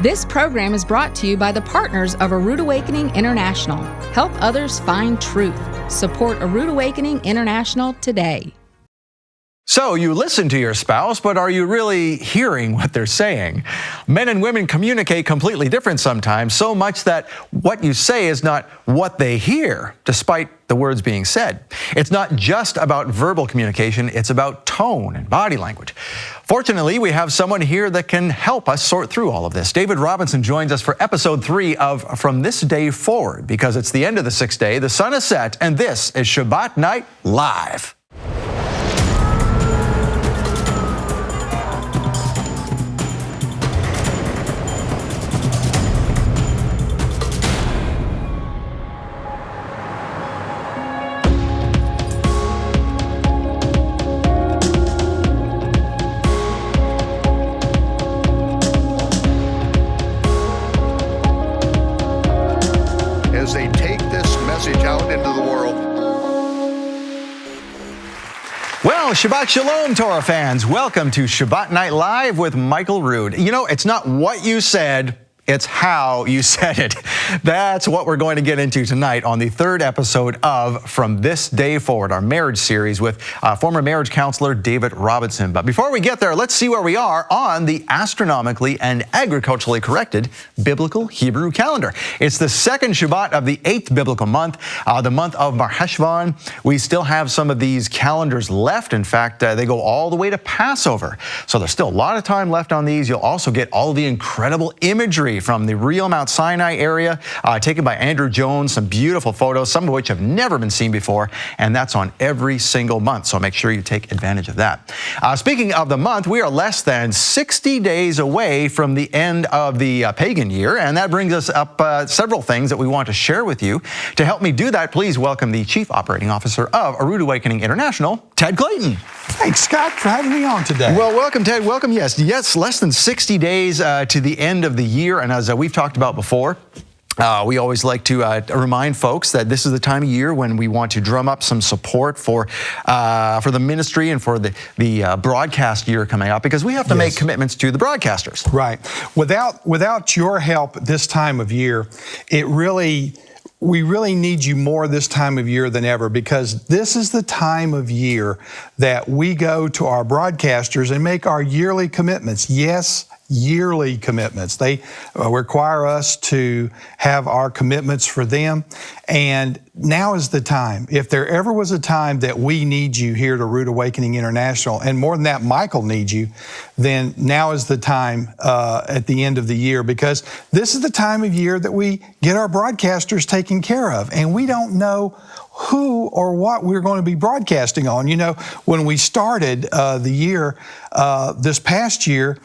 This program is brought to you by the partners of A Rood Awakening International. Help others find truth. Support A Rood Awakening International today. So you listen to your spouse, but are you really hearing what they're saying? Men and women communicate completely different sometimes, so much that what you say is not what they hear, despite the words being said. It's not just about verbal communication, it's about tone and body language. Fortunately, we have someone here that can help us sort through all of this. David Robinson joins us for episode 3 of From This Day Forward, because it's the end of the 6th day, the sun is set, and this is Shabbat Night Live. As they take this message out into the world. Well, Shabbat Shalom, Torah fans. Welcome to Shabbat Night Live with Michael Rood. You know, it's not what you said, it's how you said it. That's what we're going to get into tonight on the 3rd episode of From This Day Forward, our marriage series with former marriage counselor David Robinson. But before we get there, let's see where we are on the astronomically and agriculturally corrected biblical Hebrew calendar. It's the 2nd Shabbat of the 8th biblical month, the month of Mar Heshvan. We still have some of these calendars left. In fact, they go all the way to Passover. So there's still a lot of time left on these. You'll also get all the incredible imagery from the real Mount Sinai area, taken by Andrew Jones, some beautiful photos, some of which have never been seen before, and that's on every single month, so make sure you take advantage of that. Speaking of the month, we are less than 60 days away from the end of the pagan year, and that brings us up several things that we want to share with you. To help me do that, please welcome the Chief Operating Officer of A Rood Awakening International, Ted Clayton. Thanks, Scott, for having me on today. Well, welcome, Ted. Welcome. Yes, less than 60 days to the end of the year. And as we've talked about before, we always like to remind folks that this is the time of year when we want to drum up some support for the ministry and for the broadcast year coming up, because we have to make commitments to the broadcasters. Right. Without your help this time of year, we really need you more this time of year than ever, because this is the time of year that we go to our broadcasters and make our yearly commitments. Yes, yearly commitments. They require us to have our commitments for them. And now is the time. If there ever was a time that we need you here to Rood Awakening International, and more than that, Michael needs you, then now is the time at the end of the year, because this is the time of year that we get our broadcasters taken care of. And we don't know who or what we're going to be broadcasting on. You know, when we started the year, this past year,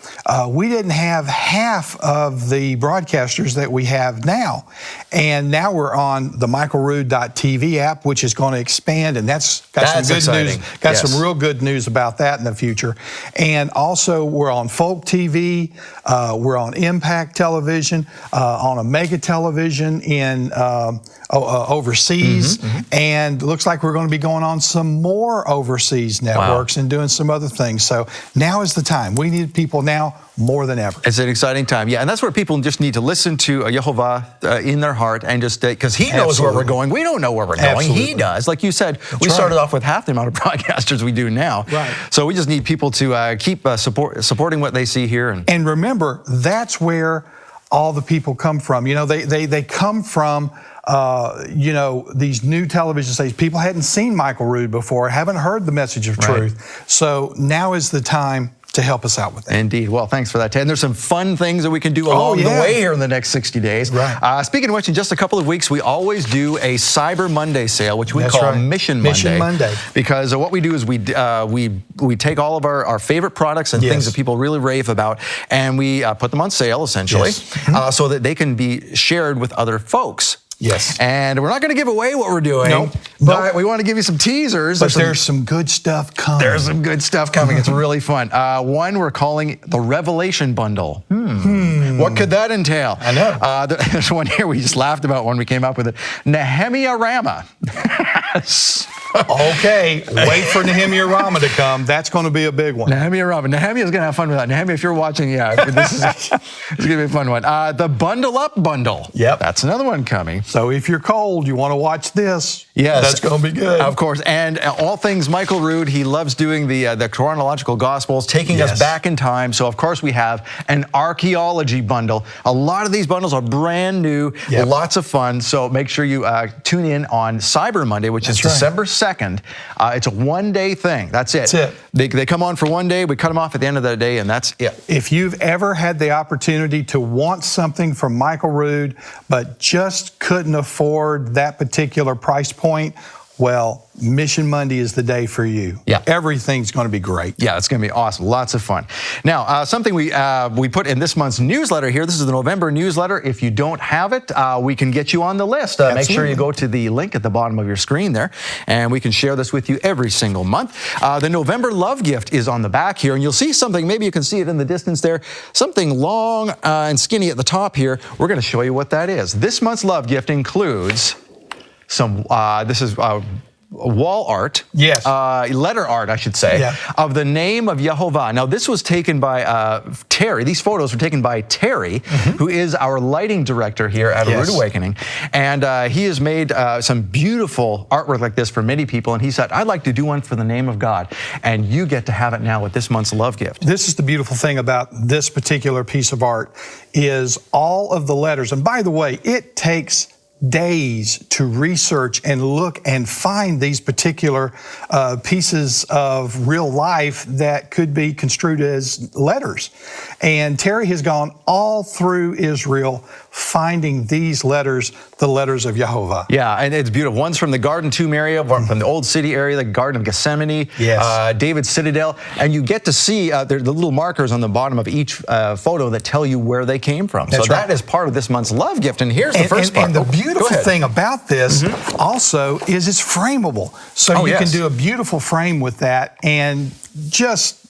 we didn't have half of the broadcasters that we have now. And now we're on the michaelrood.tv app, which is going to expand, and that's got some good exciting news. Got some real good news about that in the future. And also, we're on Folk TV, we're on Impact Television, on Omega Television in overseas, and looks like we're going to be going on some more overseas networks and doing some other things. So now is the time. We need people now more than ever. It's an exciting time, yeah, and that's where people just need to listen to Yehovah in their heart, and just because He knows where we're going. We don't know where we're going. He does. Like you said, we started off with half the amount of broadcasters we do now. Right. So we just need people to keep supporting what they see here. And remember, that's where all the people come from. You know, they come from these new television stations. People hadn't seen Michael Rood before, haven't heard the message of truth. So now is the time to help us out with that. Indeed. Well, thanks for that, Ted. And there's some fun things that we can do along the way here in the next 60 days. Right. Speaking of which, in just a couple of weeks, we always do a Cyber Monday sale, which we call Mission Monday. Because what we do is we take all of our favorite products and things that people really rave about, and we put them on sale, essentially, so that they can be shared with other folks. Yes. And we're not going to give away what we're doing, but we want to give you some teasers. But there's some good stuff coming. There's some good stuff coming. It's really fun. One we're calling the Revelation Bundle. What could that entail? I know. There's one here we just laughed about when we came up with it. Nehemiah Rama. Okay, wait for Nehemiah Rama to come. That's going to be a big one. Nehemiah Rama. Nehemiah's going to have fun with that. Nehemiah, if you're watching, this is it's going to be a fun one. The Bundle Up Bundle. Yep. That's another one coming. So if you're cold, you want to watch this. Yes. That's going to be good. Of course. And all things Michael Rood, he loves doing the chronological Gospels, taking us back in time. So, of course, we have an archaeology bundle. A lot of these bundles are brand new, lots of fun. So make sure you tune in on Cyber Monday, which is December 2nd. It's a one-day thing. That's it. That's it. They come on for one day. We cut them off at the end of the day, and that's it. If you've ever had the opportunity to want something from Michael Rood, but just couldn't afford that particular price point, well, Mission Monday is the day for you. Yeah. Everything's going to be great. Yeah, it's going to be awesome. Lots of fun. Now, something we put in this month's newsletter here. This is the November newsletter. If you don't have it, we can get you on the list. Make sure you go to the link at the bottom of your screen there, and we can share this with you every single month. The November love gift is on the back here, and you'll see something. Maybe you can see it in the distance there. Something long and skinny at the top here. We're going to show you what that is. This month's love gift includes some, this is wall art. Yes. Letter art, I should say, of the name of Yehovah. Now, this was taken by Terry. These photos were taken by Terry, who is our lighting director here at Rood Awakening. And he has made some beautiful artwork like this for many people. And he said, I'd like to do one for the name of God. And you get to have it now with this month's love gift. This is the beautiful thing about this particular piece of art is all of the letters. And by the way, it takes days to research and look and find these particular pieces of real life that could be construed as letters. And Terry has gone all through Israel finding these letters, the letters of Yehovah. Yeah, and it's beautiful. One's from the Garden Tomb area, from the Old City area, the Garden of Gethsemane, David's Citadel, and you get to see the little markers on the bottom of each photo that tell you where they came from. So that is part of this month's love gift, and here's the first part. And the beautiful thing about this also is it's frameable. So you can do a beautiful frame with that and just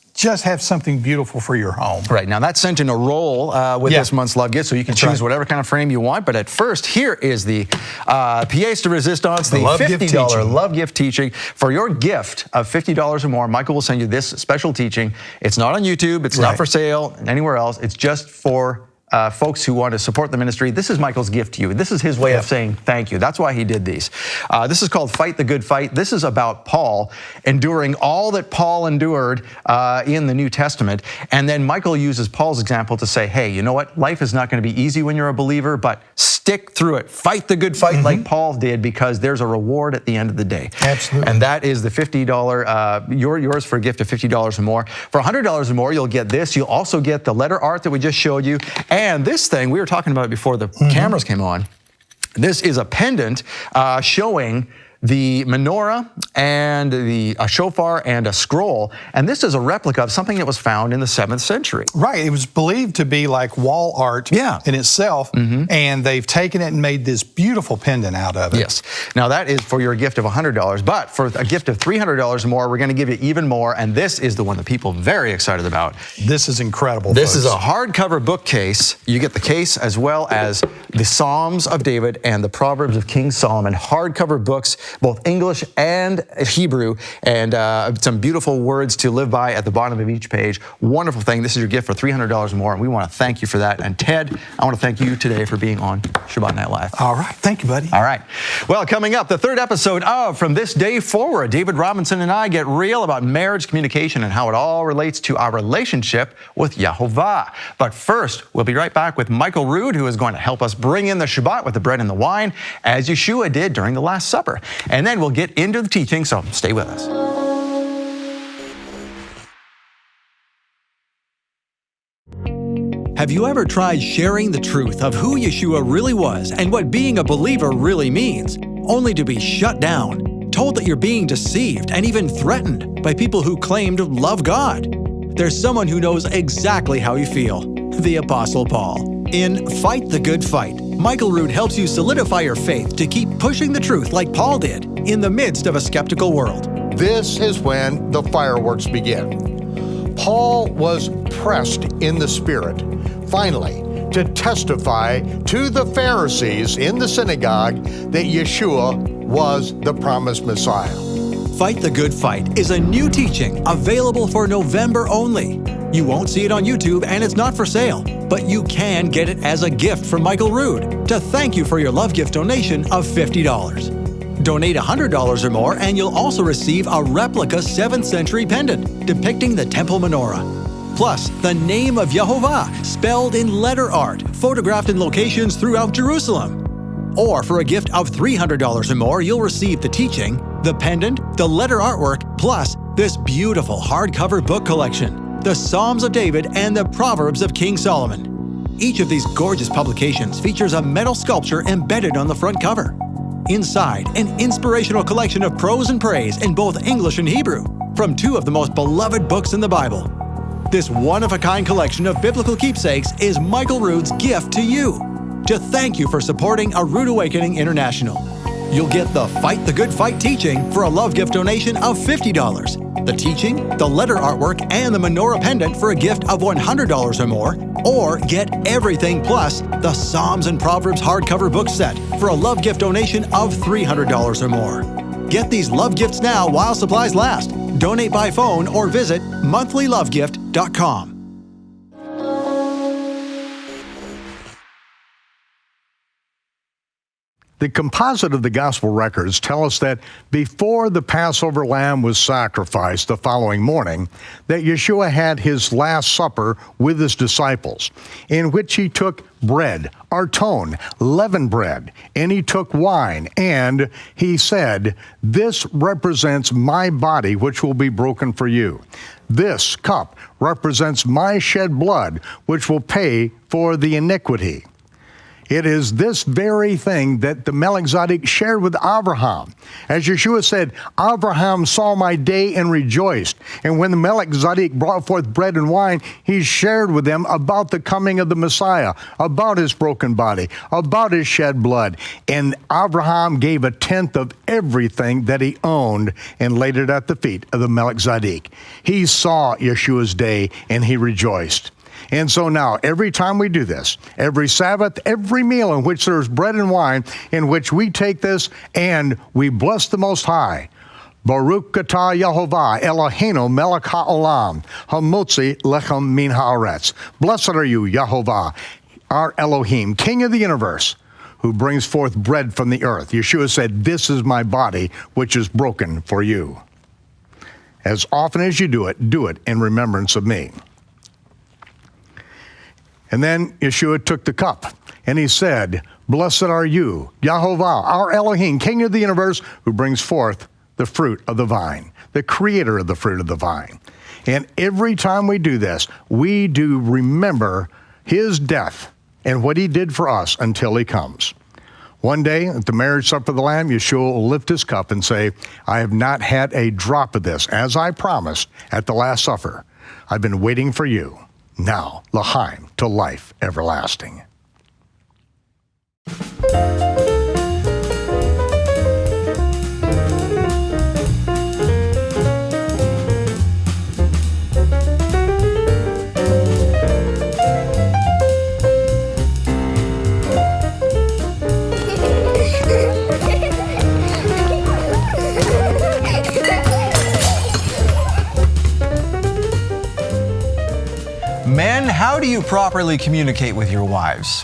have something beautiful for your home. Right, now that's sent in a roll with this month's love gift, so you can choose whatever kind of frame you want. But at first, here is the pièce de résistance, the $50 love gift teaching. For your gift of $50 or more, Michael will send you this special teaching. It's not on YouTube, it's not for sale anywhere else, it's just for folks who want to support the ministry. This is Michael's gift to you. This is his way of saying thank you. That's why he did these. This is called Fight the Good Fight. This is about Paul enduring all that Paul endured in the New Testament. And then Michael uses Paul's example to say, hey, you know what? Life is not going to be easy when you're a believer, but stick through it. Fight the good fight like Paul did, because there's a reward at the end of the day. Absolutely. And that is the $50, yours for a gift of $50 or more. For $100 or more, you'll get this. You'll also get the letter art that we just showed you. And this thing, we were talking about it before the cameras came on. This is a pendant showing the menorah and the shofar and a scroll. And this is a replica of something that was found in the 7th century. Right. It was believed to be like wall art in itself. And they've taken it and made this beautiful pendant out of it. Yes. Now that is for your gift of $100. But for a gift of $300 or more, we're going to give you even more. And this is the one that people are very excited about. This is incredible. This is a hardcover bookcase. You get the case as well as the Psalms of David and the Proverbs of King Solomon. Hardcover books, both English and Hebrew, and some beautiful words to live by at the bottom of each page. Wonderful thing. This is your gift for $300 or more, and we want to thank you for that. And Ted, I want to thank you today for being on Shabbat Night Live. All right. Thank you, buddy. All right. Well, coming up, the third episode of From This Day Forward. David Robinson and I get real about marriage communication and how it all relates to our relationship with Yehovah. But first, we'll be right back with Michael Rood, who is going to help us bring in the Shabbat with the bread and the wine, as Yeshua did during the Last Supper. And then we'll get into the teaching, so stay with us. Have you ever tried sharing the truth of who Yeshua really was and what being a believer really means, only to be shut down, told that you're being deceived, and even threatened by people who claim to love God? There's someone who knows exactly how you feel: the Apostle Paul. In Fight the Good Fight, Michael Rood helps you solidify your faith to keep pushing the truth like Paul did in the midst of a skeptical world. This is when the fireworks begin. Paul was pressed in the Spirit, finally, to testify to the Pharisees in the synagogue that Yeshua was the promised Messiah. Fight the Good Fight is a new teaching available for November only. You won't see it on YouTube and it's not for sale, but you can get it as a gift from Michael Rood to thank you for your love gift donation of $50. Donate $100 or more and you'll also receive a replica 7th century pendant depicting the temple menorah. Plus, the name of Yehovah spelled in letter art, photographed in locations throughout Jerusalem. Or for a gift of $300 or more, you'll receive the teaching, the pendant, the letter artwork, plus this beautiful hardcover book collection, the Psalms of David and the Proverbs of King Solomon. Each of these gorgeous publications features a metal sculpture embedded on the front cover. Inside, an inspirational collection of prose and praise in both English and Hebrew from two of the most beloved books in the Bible. This one-of-a-kind collection of biblical keepsakes is Michael Rood's gift to you, to thank you for supporting A Rood Awakening International. You'll get the Fight the Good Fight teaching for a love gift donation of $50, the teaching, the letter artwork, and the menorah pendant for a gift of $100 or more, or get everything plus the Psalms and Proverbs hardcover book set for a love gift donation of $300 or more. Get these love gifts now while supplies last. Donate by phone or visit monthlylovegift.com. The composite of the gospel records tell us that before the Passover lamb was sacrificed the following morning, that Yeshua had his last supper with his disciples, in which he took bread, arton, leavened bread, and he took wine, and he said, "This represents my body, which will be broken for you. This cup represents my shed blood, which will pay for the iniquity." It is this very thing that the Melchizedek shared with Abraham. As Yeshua said, Abraham saw my day and rejoiced. And when the Melchizedek brought forth bread and wine, he shared with them about the coming of the Messiah, about his broken body, about his shed blood. And Abraham gave a tenth of everything that he owned and laid it at the feet of the Melchizedek. He saw Yeshua's day and he rejoiced. And so now, every time we do this, every Sabbath, every meal in which there's bread and wine, in which we take this and we bless the Most High. Baruch atah Yehovah Eloheinu melech ha'olam, hamotzi lechem min haaretz. Blessed are you, Yehovah, our Elohim, King of the universe, who brings forth bread from the earth. Yeshua said, "This is my body, which is broken for you." As often as you do it in remembrance of me. And then Yeshua took the cup, and he said, "Blessed are you, Yehovah, our Elohim, King of the universe, who brings forth the fruit of the vine," the creator of the fruit of the vine. And every time we do this, we do remember his death and what he did for us until he comes. One day, at the marriage supper of the Lamb, Yeshua will lift his cup and say, "I have not had a drop of this, as I promised at the Last Supper. I've been waiting for you. Now, Haim, to life everlasting." Men, how do you properly communicate with your wives?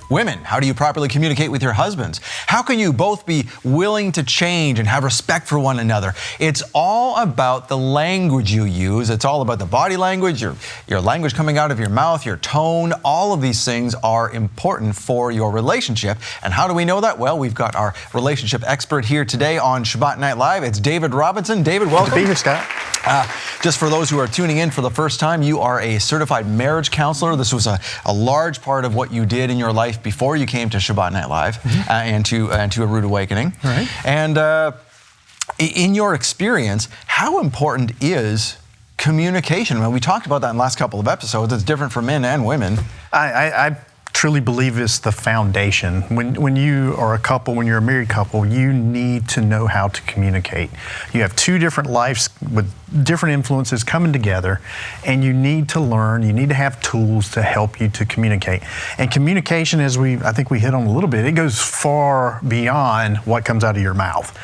Women, how do you properly communicate with your husbands? How can you both be willing to change and have respect for one another? It's all about the language you use. It's all about the body language, your language coming out of your mouth, your tone. All of these things are important for your relationship. And how do we know that? Well, we've got our relationship expert here today on Shabbat Night Live. It's David Robinson. David, welcome. Good to be here, Scott. Just for those who are tuning in for the first time, you are a certified marriage counselor. This was a large part of what you did in your life before you came to Shabbat Night Live and to A Rood Awakening. Right. And in your experience, how important is communication? Well, we talked about that in the last couple of episodes. It's different for men and women. I truly believe it's the foundation. When you are a couple, when you're a married couple, you need to know how to communicate. You have two different lives with different influences coming together, and you need to learn, you need to have tools to help you to communicate. And communication, as I think we hit on a little bit, it goes far beyond what comes out of your mouth.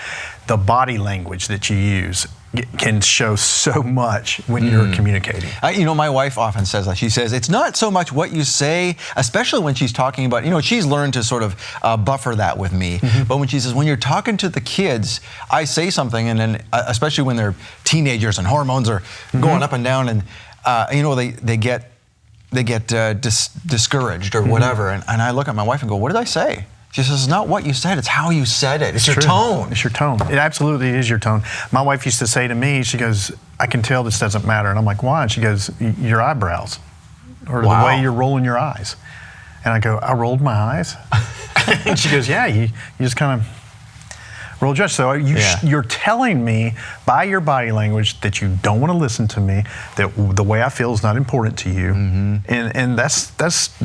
the body language that you use can show so much when you're communicating. My wife often says that. She says, it's not so much what you say, especially when she's talking about, she's learned to sort of buffer that with me. But when she says, when you're talking to the kids, I say something, and then, especially when they're teenagers and hormones are going up and down, and, they get discouraged or whatever. And I look at my wife and go, what did I say? She says, it's not what you said, it's how you said it. It's your tone. It's your tone. It absolutely is your tone. My wife used to say to me, she goes, I can tell this doesn't matter. And I'm like, why? And she goes, your eyebrows, or the way you're rolling your eyes. And I go, I rolled my eyes? And she goes, yeah, you just kind of rolled your eyes. So you're telling me by your body language that you don't want to listen to me, that the way I feel is not important to you. And that's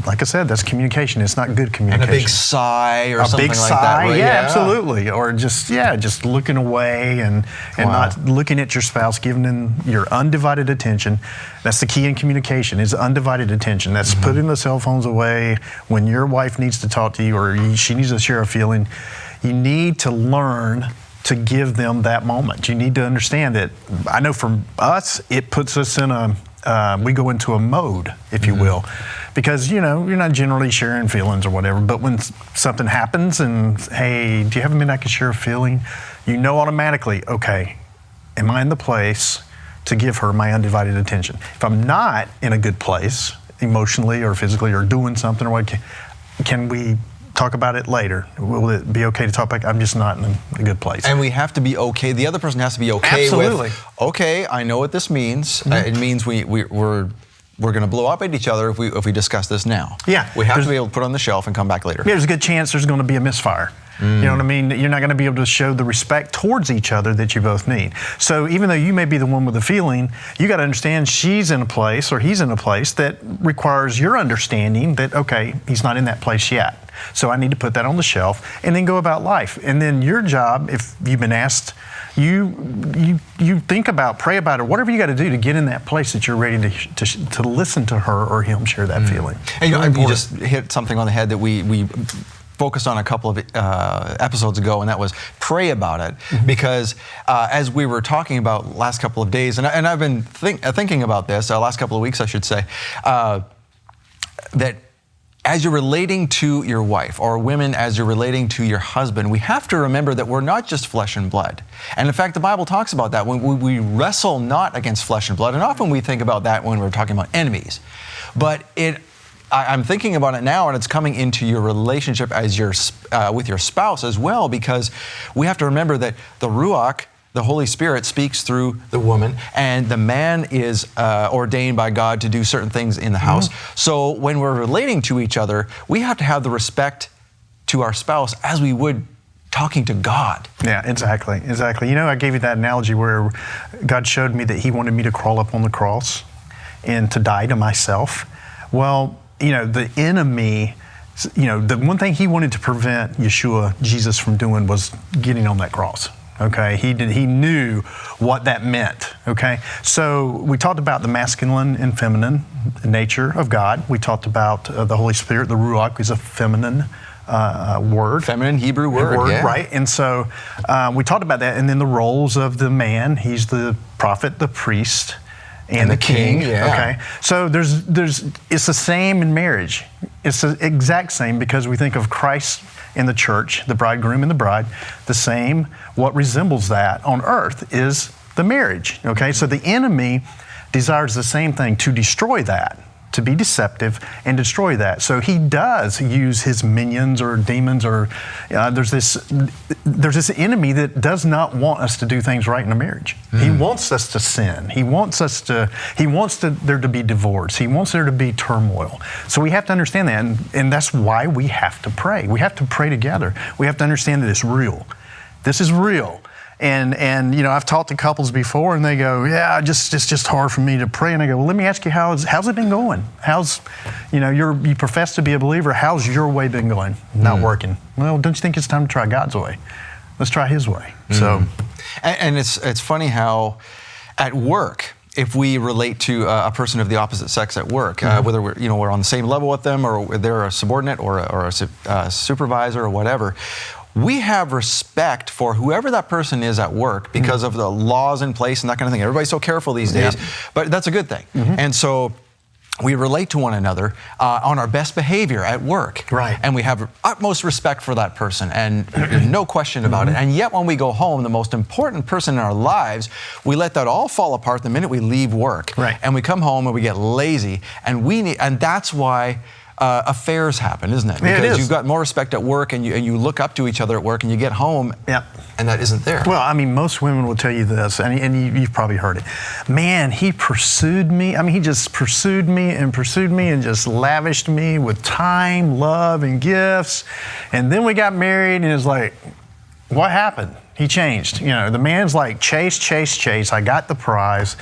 like I said, that's communication. It's not good communication. And a big sigh or something like that. A big sigh, right? yeah, absolutely. Or just looking away and not looking at your spouse, giving them your undivided attention. That's the key in communication, is undivided attention. That's putting the cell phones away when your wife needs to talk to you, or she needs to share a feeling. You need to learn to give them that moment. You need to understand that. I know for us, it puts us in we go into a mode, if you will, because, you're not generally sharing feelings or whatever, but when something happens and, hey, do you have a minute I can share a feeling? Automatically, okay, am I in the place to give her my undivided attention? If I'm not in a good place, emotionally or physically, or doing something, or what, can we talk about it later? Will it be okay to talk about it? I'm just not in a good place. And we have to be okay. The other person has to be okay with, okay, I know what this means. It means we're going to blow up at each other if we discuss this now. Yeah. We have to be able to put it on the shelf and come back later. Yeah, there's a good chance there's going to be a misfire. You know what I mean? You're not going to be able to show the respect towards each other that you both need. So even though you may be the one with the feeling, you got to understand she's in a place, or he's in a place that requires your understanding that, okay, he's not in that place yet. So I need to put that on the shelf and then go about life. And then your job, if you've been asked, you think about, pray about it, whatever you got to do to get in that place that you're ready to listen to her or him share that feeling. And you just hit something on the head that we focused on a couple of episodes ago, and that was pray about it. Because as we were talking about last couple of days, and I've been thinking about this, last couple of weeks I should say, that as you're relating to your wife, or women as you're relating to your husband, we have to remember that we're not just flesh and blood. And in fact, the Bible talks about that. When we wrestle not against flesh and blood, and often we think about that when we're talking about enemies. But I'm thinking about it now, and it's coming into your relationship as with your spouse as well, because we have to remember that the Ruach, the Holy Spirit, speaks through the woman, and the man is ordained by God to do certain things in the house. So when we're relating to each other, we have to have the respect to our spouse as we would talking to God. Yeah, exactly. I gave you that analogy where God showed me that He wanted me to crawl up on the cross and to die to myself. Well, the enemy, the one thing he wanted to prevent Yeshua, Jesus, from doing was getting on that cross. Okay, he knew what that meant. Okay, so we talked about the masculine and feminine nature of God. We talked about the Holy Spirit. The Ruach is a feminine word. Feminine Hebrew word, yeah. Right. And so we talked about that. And then the roles of the man, he's the prophet, the priest, and the king. Yeah. Okay. So it's the same in marriage. It's the exact same, because we think of Christ in the church, the bridegroom and the bride. The same, what resembles that on earth is the marriage. Okay. So the enemy desires the same thing, to destroy that, to be deceptive and destroy that. So he does use his minions or demons, or there's this enemy that does not want us to do things right in a marriage. He wants us to sin. He wants there to be divorce. He wants there to be turmoil. So we have to understand that, and that's why we have to pray. We have to pray together. We have to understand that it's real. This is real. And I've talked to couples before, and they go, yeah, it's just hard for me to pray. And I go, well, let me ask you, how's it been going? You profess to be a believer. How's your way been going? Not working. Well, don't you think it's time to try God's way? Let's try His way. So, and it's funny how at work, if we relate to a person of the opposite sex at work, whether we're on the same level with them, or they're a subordinate or a supervisor or whatever, we have respect for whoever that person is at work because of the laws in place and that kind of thing. Everybody's so careful these days, but that's a good thing. And so we relate to one another on our best behavior at work. Right. And we have utmost respect for that person, and there's no question about it. And yet when we go home, the most important person in our lives, we let that all fall apart the minute we leave work. Right. And we come home and we get lazy, and that's why affairs happen, isn't it? Yeah, Because it is. you've got more respect at work, and you look up to each other at work, and you get home, and that isn't there. Well, I mean, most women will tell you this, and you've probably heard it. Man, he pursued me. I mean, he just pursued me and just lavished me with time, love, and gifts. And then we got married, and it's like, what happened? He changed. The man's like, chase. I got the prize.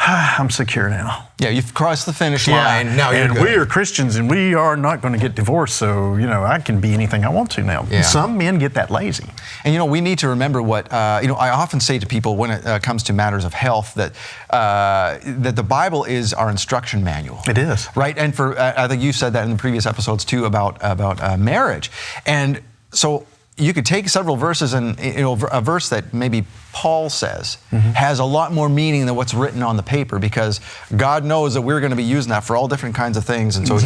I'm secure now. Yeah, you've crossed the finish line. Now you're and good. we are Christians, and we are not going to get divorced. So I can be anything I want to now. Yeah. Some men get that lazy. And we need to remember what I often say to people when it comes to matters of health that the Bible is our instruction manual. It is, right. And for I think you said that in the previous episodes too about marriage. And so you could take several verses, and a verse that maybe Paul says has a lot more meaning than what's written on the paper, because God knows that we're going to be using that for all different kinds of things. And so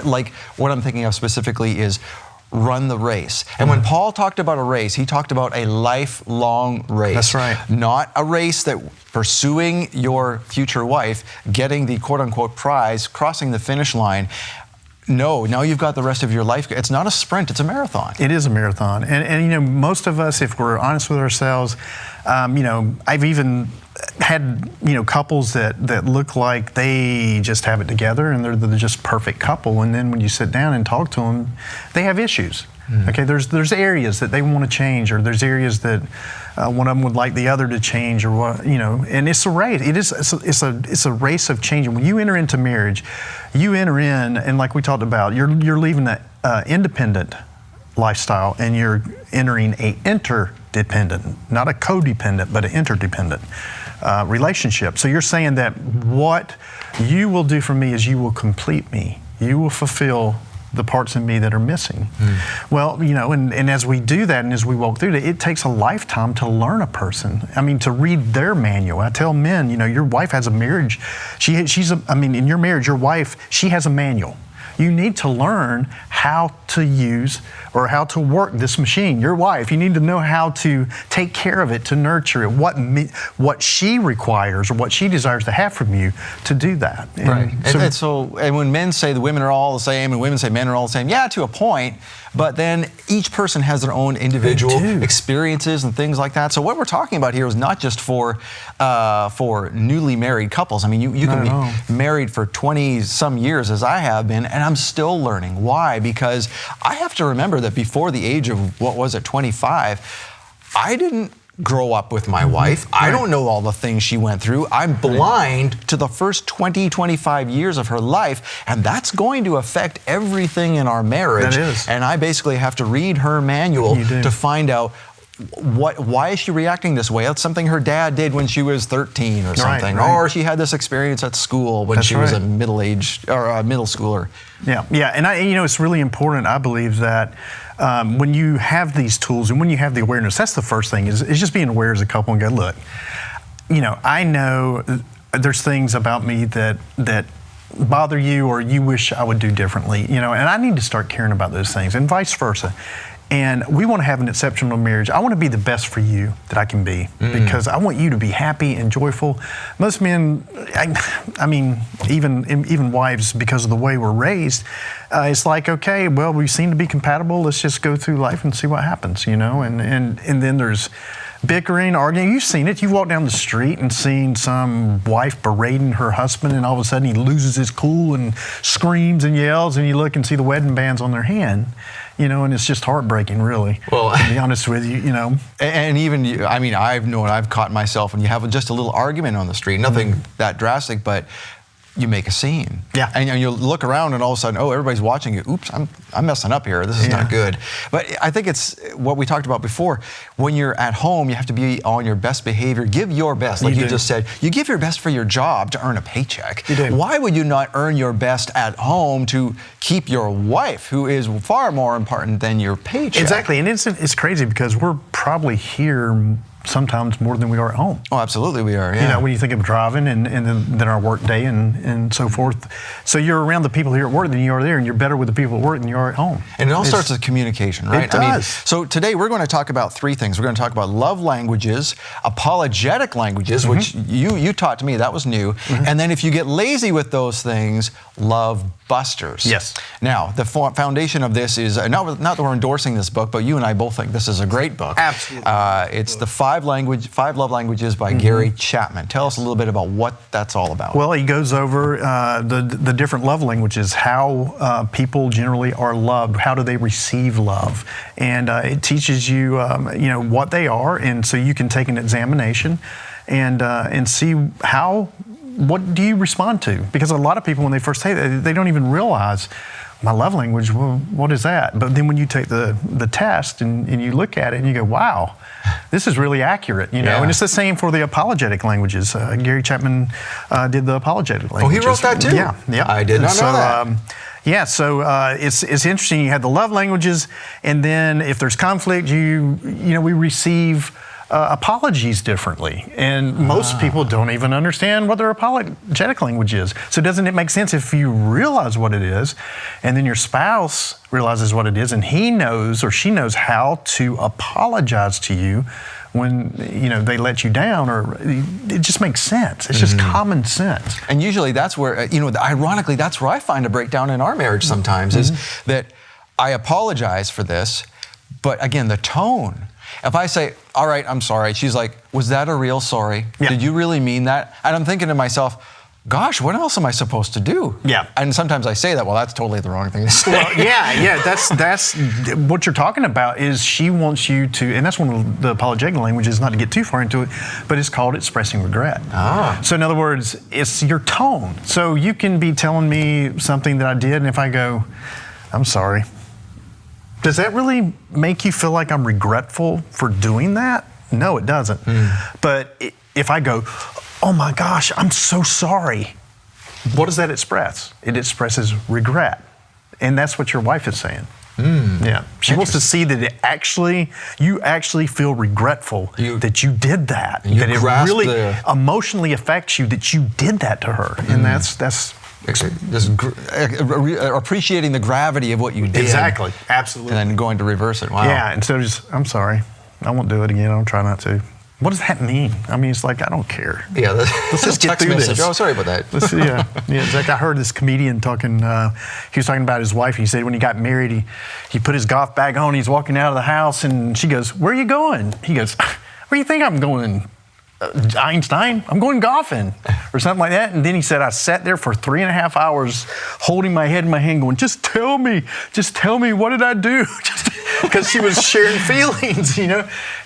like what I'm thinking of specifically is run the race. And when Paul talked about a race, he talked about a lifelong race. That's right. Not a race that pursuing your future wife, getting the quote unquote prize, crossing the finish line. No, now you've got the rest of your life. It's not a sprint, it's a marathon. It is a marathon. And most of us, if we're honest with ourselves, I've even had, couples that look like they just have it together and they're just perfect couple. And then when you sit down and talk to them, they have issues. Okay, there's areas that they want to change, or there's areas that one of them would like the other to change, or what, and it's a race. It's a race of changing. When you enter into marriage, you enter in, and like we talked about, you're leaving an independent lifestyle, and you're entering a interdependent, not a codependent, but an interdependent relationship. So you're saying that what you will do for me is you will complete me. You will fulfill the parts in me that are missing. Well, and as we do that and as we walk through that, it takes a lifetime to learn a person. I mean, to read their manual. I tell men, your wife has a marriage. In your marriage, your wife, she has a manual. You need to learn how to use or how to work this machine. Your wife, you need to know how to take care of it, to nurture it, what she requires or what she desires to have from you to do that. Right. And when men say the women are all the same and women say men are all the same, yeah, to a point, but then each person has their own individual experiences and things like that. So what we're talking about here is not just for newly married couples. I mean, you can be married for 20 some years, as I have been, and I'm still learning. Why? Because I have to remember that before the age of, 25, I didn't grow up with my wife. I don't know all the things she went through. I'm blind to the first 20, 25 years of her life, and that's going to affect everything in our marriage. That is. And I basically have to read her manual to find out why is she reacting this way? It's something her dad did when she was 13 or something. Right. Or she had this experience at school when she was a middle-aged or a middle schooler. Yeah, and it's really important, I believe, that when you have these tools and when you have the awareness, that's the first thing, is just being aware as a couple and go, look, I know there's things about me that bother you or you wish I would do differently, and I need to start caring about those things, and vice versa. And we want to have an exceptional marriage. I want to be the best for you that I can be, because I want you to be happy and joyful. Most men, I mean, even wives, because of the way we're raised, it's like, okay, well, we seem to be compatible. Let's just go through life and see what happens, and then there's bickering, arguing. You've seen it. You walk down the street and seen some wife berating her husband, and all of a sudden he loses his cool and screams and yells, and you look and see the wedding bands on their hand. And it's just heartbreaking, really. Well, to be honest with you, And even, I've caught myself when you have just a little argument on the street, nothing that drastic, but you make a scene. Yeah. And you look around and all of a sudden, oh, everybody's watching you. Oops, I'm messing up here. This is not good. But I think it's what we talked about before. When you're at home, you have to be on your best behavior. Give your best. Like you just said, you give your best for your job to earn a paycheck. You do. Why would you not earn your best at home to keep your wife, who is far more important than your paycheck? Exactly. And it's crazy because we're probably here sometimes more than we are at home. Oh, absolutely we are, yeah. You know, when you think of driving and then our work day and so forth. So you're around the people here at work than you are there, and you're better with the people at work than you are at home. And it all starts with communication, right? It does. So today we're going to talk about three things. We're going to talk about love languages, apologetic languages, which you taught to me, that was new. And then if you get lazy with those things, love busters. Yes. Now, the foundation of this is, not that we're endorsing this book, but you and I both think this is a great book. Absolutely. It's the Five Love Languages by Gary Chapman. Tell us a little bit about what that's all about. Well, he goes over the different love languages, how people generally are loved, how do they receive love, and it teaches you, what they are, and so you can take an examination and see what do you respond to? Because a lot of people, when they first say that, they don't even realize my love language. Well, what is that? But then when you take the test and you look at it and you go, wow, this is really accurate, you know. Yeah. And it's the same for the apologetic languages. Gary Chapman did the apologetic languages. Oh, he wrote that too? Yeah. I did not know that. So it's interesting. You had the love languages, and then if there's conflict, we receive apologies differently, and most people don't even understand what their apologetic language is. So doesn't it make sense if you realize what it is, and then your spouse realizes what it is, and he knows or she knows how to apologize to you when they let you down, or it just makes sense. It's just common sense. And usually that's where, ironically, that's where I find a breakdown in our marriage sometimes, is that I apologize for this, but again, the tone. If I say, all right, I'm sorry, she's like, was that a real sorry? Yeah. Did you really mean that? And I'm thinking to myself, gosh, what else am I supposed to do? Yeah. And sometimes I say that, well, that's totally the wrong thing to say. Well, yeah, that's what you're talking about is she wants you to, and that's one of the apologetic languages, not to get too far into it, but it's called expressing regret. So in other words, it's your tone. So you can be telling me something that I did, and if I go, I'm sorry, does that really make you feel like I'm regretful for doing that? No, it doesn't. But if I go, oh my gosh, I'm so sorry, what does that express? It expresses regret. And that's what your wife is saying. Yeah. She wants to see that you actually feel regretful that you did that. That it really emotionally affects you that you did that to her. And that's appreciating the gravity of what you did. Exactly. Absolutely. And then going to reverse it. Wow. Yeah, instead of just, I'm sorry, I won't do it again, I'll try not to. What does that mean? I mean, it's like, I don't care. Yeah, let's just get through this. Oh, sorry about that. Yeah, exactly. I heard this comedian talking, he was talking about his wife. He said when he got married, he put his golf bag on, he's walking out of the house, and she goes, where are you going? He goes, where do you think I'm going? Einstein, I'm going golfing, or something like that. And then he said, I sat there for 3.5 hours holding my head in my hand going, just tell me, what did I do? Because she was sharing feelings,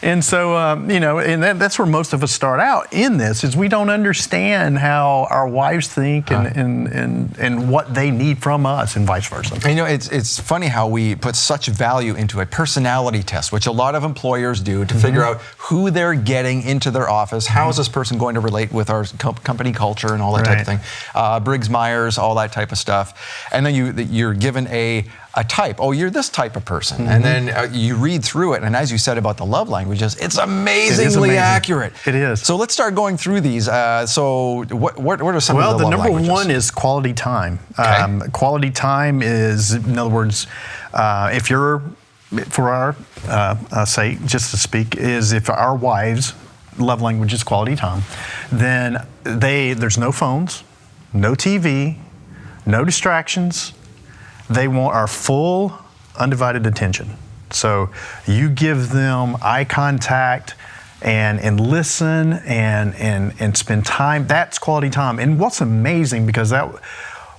And so, and that's where most of us start out in this, is we don't understand how our wives think and what they need from us and vice versa. It's funny how we put such value into a personality test, which a lot of employers do to figure out who they're getting into their office. How is this person going to relate with our company culture and all that type of thing? Briggs-Myers, all that type of stuff. And then you're given a type. Oh, you're this type of person. And then you read through it. And as you said about the love languages, it's amazingly accurate. It is. So let's start going through these. So what are some of the love languages? Well, the number one is quality time. Okay. Quality time is, in other words, if you're, for our sake, just to speak, is if our wives' love language is quality time, then there's no phones, no TV, no distractions. They want our full, undivided attention. So you give them eye contact and listen and spend time. That's quality time. And what's amazing, because that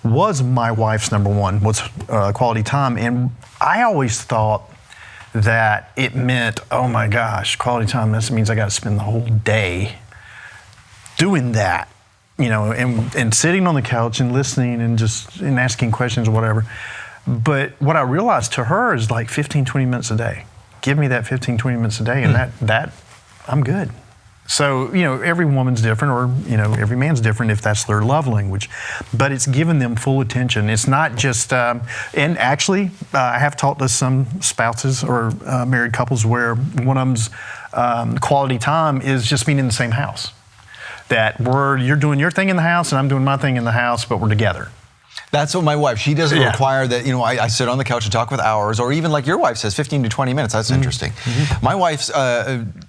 was my wife's number one, was quality time. And I always thought that it meant, oh my gosh, quality time, this means I got to spend the whole day doing that. and sitting on the couch and listening and asking questions or whatever. But what I realized to her is like 15, 20 minutes a day. Give me that 15, 20 minutes a day, and that I'm good. So, every woman's different, or, every man's different if that's their love language. But it's giving them full attention. It's not just, and actually, I have talked to some spouses or married couples where one of them's quality time is just being in the same house. That you're doing your thing in the house and I'm doing my thing in the house, but we're together. That's what my wife, she doesn't require that, I sit on the couch and talk with hours, or even like your wife says, 15 to 20 minutes. That's interesting. My wife's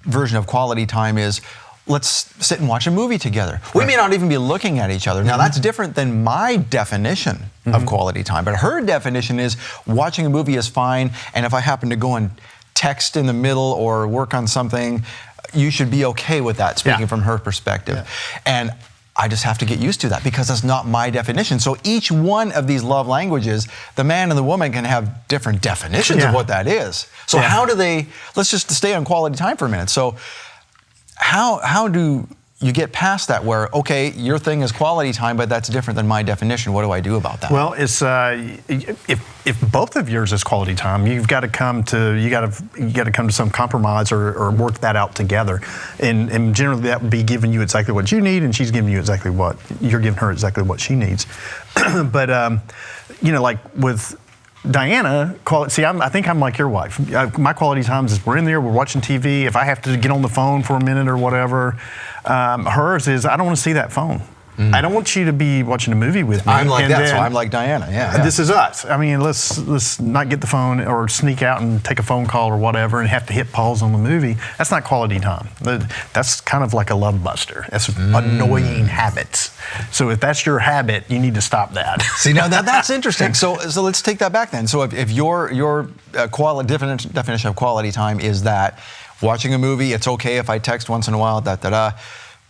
version of quality time is, let's sit and watch a movie together. We may not even be looking at each other. Now, that's different than my definition of quality time, but her definition is watching a movie is fine, and if I happen to go and text in the middle or work on something, you should be okay with that, speaking from her perspective. And I just have to get used to that because that's not my definition. So each one of these love languages, the man and the woman can have different definitions of what that is. So how do they, let's just stay on quality time for a minute. So how do you get past that where, okay, your thing is quality time, but that's different than my definition. What do I do about that? Well, it's if both of yours is quality time, you've got to come to some compromise or work that out together. And generally that would be giving you exactly what you need, and she's giving you exactly what you're giving her exactly what she needs. But like with Diana, I think I'm like your wife. My quality times is we're in there, we're watching TV. If I have to get on the phone for a minute or whatever, hers is I don't want to see that phone. I don't want you to be watching a movie with me. I'm like that, so I'm like Diana. Yeah. This is us. I mean, let's not get the phone or sneak out and take a phone call or whatever and have to hit pause on the movie. That's not quality time. That's kind of like a love buster. That's annoying habits. So if that's your habit, you need to stop that. See, now that's interesting. So let's take that back then. So if your definition of quality time is that watching a movie, it's okay if I text once in a while,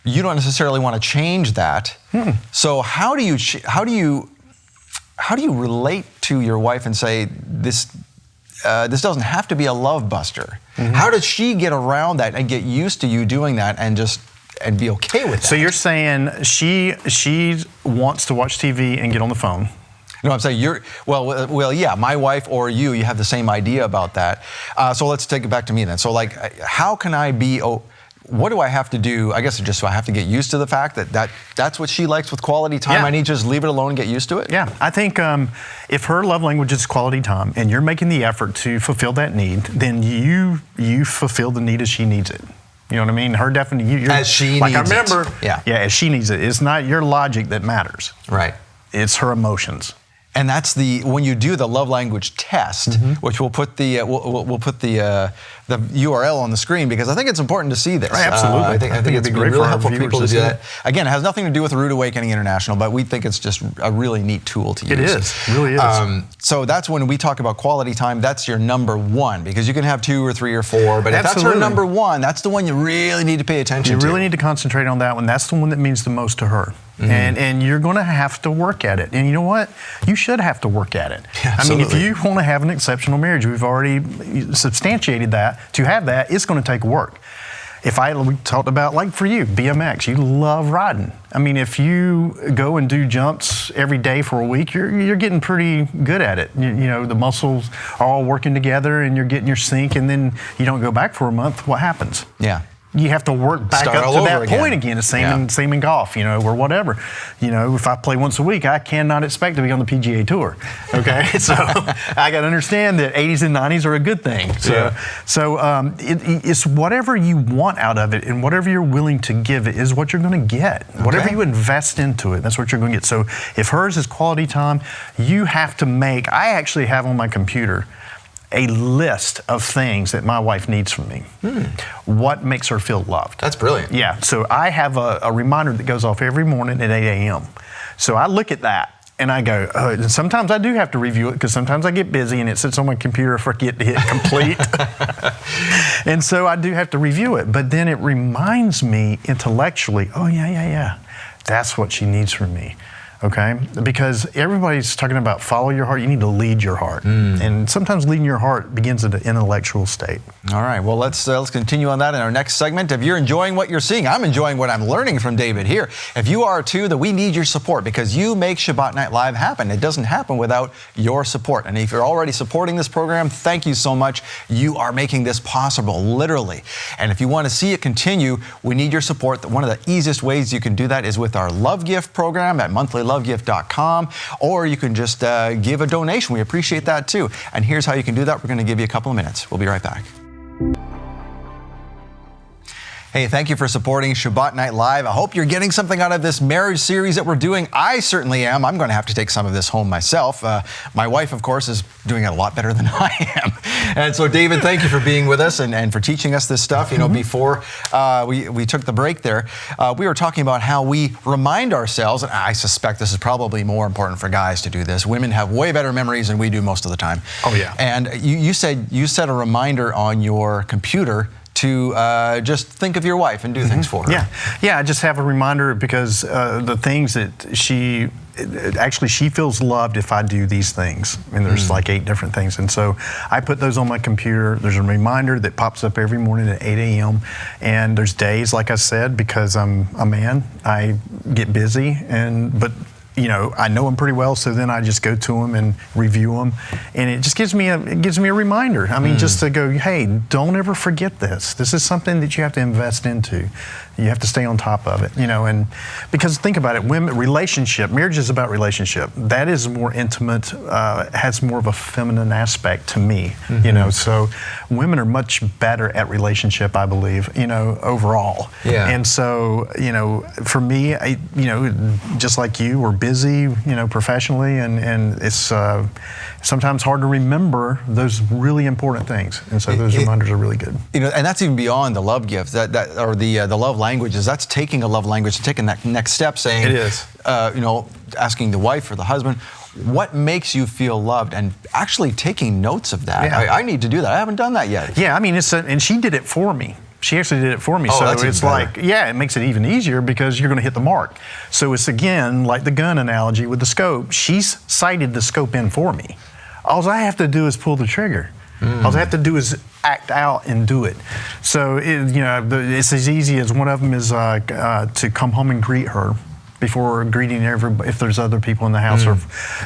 you don't necessarily want to change that. So how do you relate to your wife and say this doesn't have to be a love buster? How does she get around that and get used to you doing that and be okay with that? So you're saying she wants to watch TV and get on the phone. No, I'm saying yeah, my wife or you have the same idea about that. So let's take it back to me then. So like, how can I be, what do I have to do? I guess I have to get used to the fact that's what she likes with quality time. I need to just leave it alone and get used to it? Yeah, I think if her love language is quality time and you're making the effort to fulfill that need, then you fulfill the need as she needs it. You know what I mean? Her definition, as she like needs I remember, it. Yeah, as she needs it. It's not your logic that matters. Right. It's her emotions. And that's when you do the love language test, which we'll put the URL on the screen because I think it's important to see this. Right, absolutely. I think it's great really for helpful for people to do that. It. Again, it has nothing to do with Rood Awakening International, but we think it's just a really neat tool to use. It is, it really is. So that's when we talk about quality time. That's your number one because you can have 2 or 3 or 4, but if that's her number one, that's the one you really need to pay attention to. You really need to concentrate on that one. That's the one that means the most to her. And you're going to have to work at it. And you know what? You should have to work at it. Yeah, I mean, if you want to have an exceptional marriage, we've already substantiated that. To have that, it's going to take work. We talked about, like for you, BMX, you love riding. I mean, if you go and do jumps every day for a week, you're getting pretty good at it. You know, the muscles are all working together and you're getting your sync, and then you don't go back for a month, what happens? Yeah. You have to work back up to that point again. Same in golf, or whatever. If I play once a week, I cannot expect to be on the PGA Tour. Okay, so I got to understand that 80s and 90s are a good thing. So it's whatever you want out of it, and whatever you're willing to give it is what you're going to get. Okay. Whatever you invest into it, that's what you're going to get. So if hers is quality time, you have to make. I actually have on my computer a list of things that my wife needs from me. What makes her feel loved? That's brilliant. Yeah, so I have a reminder that goes off every morning at 8 a.m. So I look at that and I go, and sometimes I do have to review it because sometimes I get busy and it sits on my computer, I forget to hit complete. And so I do have to review it, but then it reminds me intellectually, oh yeah, that's what she needs from me. Okay, because everybody's talking about follow your heart. You need to lead your heart, and sometimes leading your heart begins at an intellectual state. All right, well, let's continue on that in our next segment. If you're enjoying what you're seeing, I'm enjoying what I'm learning from David here. If you are too, then we need your support, because you make Shabbat Night Live happen. It doesn't happen without your support. And if you're already supporting this program, thank you so much. You are making this possible, literally. And if you want to see it continue, we need your support. One of the easiest ways you can do that is with our Love Gift program at monthlylovegift.com, or you can just give a donation. We appreciate that too. And here's how you can do that. We're going to give you a couple of minutes. We'll be right back. Hey, thank you for supporting Shabbat Night Live. I hope you're getting something out of this marriage series that we're doing. I certainly am. I'm going to have to take some of this home myself. My wife, of course, is doing it a lot better than I am. And so, David, thank you for being with us and for teaching us this stuff. You know, before we took the break there, we were talking about how we remind ourselves, and I suspect this is probably more important for guys to do this. Women have way better memories than we do most of the time. Oh, yeah. And you said you set a reminder on your computer to just think of your wife and do things for her. Yeah, I just have a reminder, because the things that she feels loved if I do these things. And there's like 8 different things. And so I put those on my computer. There's a reminder that pops up every morning at 8 a.m. And there's days, like I said, because I'm a man, I get busy, but you know, I know them pretty well, so then I just go to them and review them, and it just gives me a reminder. I mean, just to go, hey, don't ever forget this. This is something that you have to invest into. You have to stay on top of it, you know, and because think about it, marriage is about relationship. That is more intimate, has more of a feminine aspect to me, you know, so women are much better at relationship, I believe, you know, overall. Yeah. And so, you know, for me, you know, just like you, we're busy, you know, professionally, and it's sometimes hard to remember those really important things. And so those reminders are really good. You know, and that's even beyond the love gift, or the love languages. That's taking a love language, taking that next step, saying, it is. You know, asking the wife or the husband, what makes you feel loved, and actually taking notes of that. Yeah. I need to do that. I haven't done that yet. Yeah, I mean, and she did it for me. She actually did it for me. Oh, so it's like, it makes it even easier, because you're going to hit the mark. So it's, again, like the gun analogy with the scope. She's sighted the scope in for me. All I have to do is pull the trigger. All I have to do is act out and do it. So, you know, it's as easy as one of them is to come home and greet her before greeting everybody, if there's other people in the house, or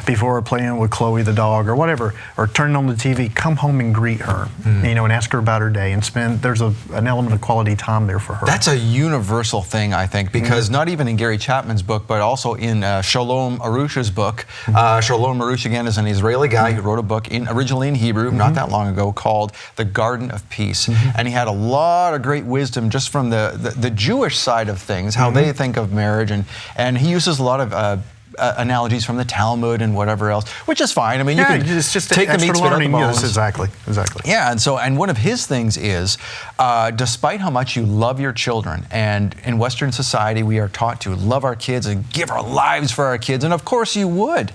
before playing with Chloe the dog or whatever, or turning on the TV, come home and greet her, you know, and ask her about her day, and there's an element of quality time there for her. That's a universal thing, I think, because not even in Gary Chapman's book, but also in Shalom Arush's book. Shalom Arush, again, is an Israeli guy who wrote a book originally in Hebrew not that long ago called The Garden of Peace. And he had a lot of great wisdom just from the Jewish side of things, how they think of marriage, and he uses a lot of analogies from the Talmud and whatever else, which is fine. I mean, you can just take the meat, spit out the bones. Yes, exactly. Yeah, and one of his things is, despite how much you love your children, and in Western society we are taught to love our kids and give our lives for our kids, and of course you would,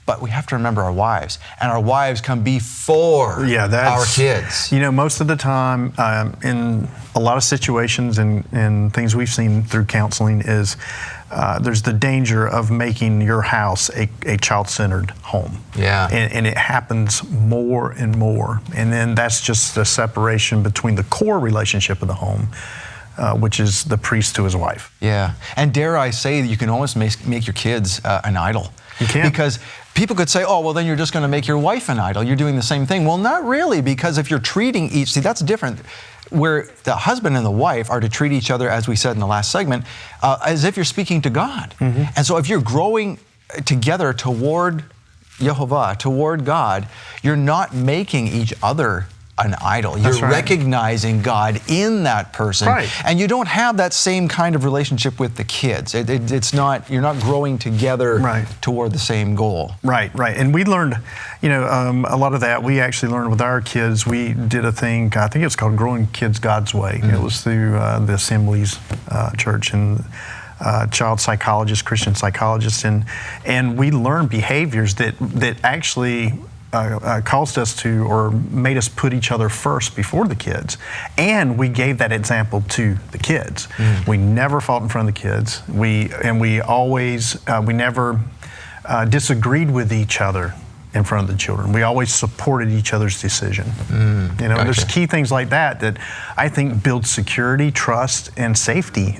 but we have to remember our wives, and our wives come before our kids. You know, most of the time, in a lot of situations and things we've seen through counseling is, there's the danger of making your house a child-centered home. Yeah. And it happens more and more. And then that's just the separation between the core relationship of the home, which is the priest to his wife. Yeah. And dare I say that you can almost make your kids an idol. You can. Because people could say, oh, well, then you're just going to make your wife an idol. You're doing the same thing. Well, not really, because if you're treating that's different. Where the husband and the wife are to treat each other, as we said in the last segment, as if you're speaking to God. And so if you're growing together toward Yehovah, toward God, you're not making each other an idol. You're recognizing God in that person. Right. And you don't have that same kind of relationship with the kids. It's not, you're not growing together toward the same goal. Right. And we learned, you know, a lot of that we actually learned with our kids. We did a thing, I think it's called Growing Kids God's Way. It was through the Assemblies Church, and child psychologists, Christian psychologists, and we learned behaviors that actually caused us to, or made us put each other first before the kids. And we gave that example to the kids. We never fought in front of the kids. We never disagreed with each other in front of the children. We always supported each other's decision. There's key things like that I think build security, trust, and safety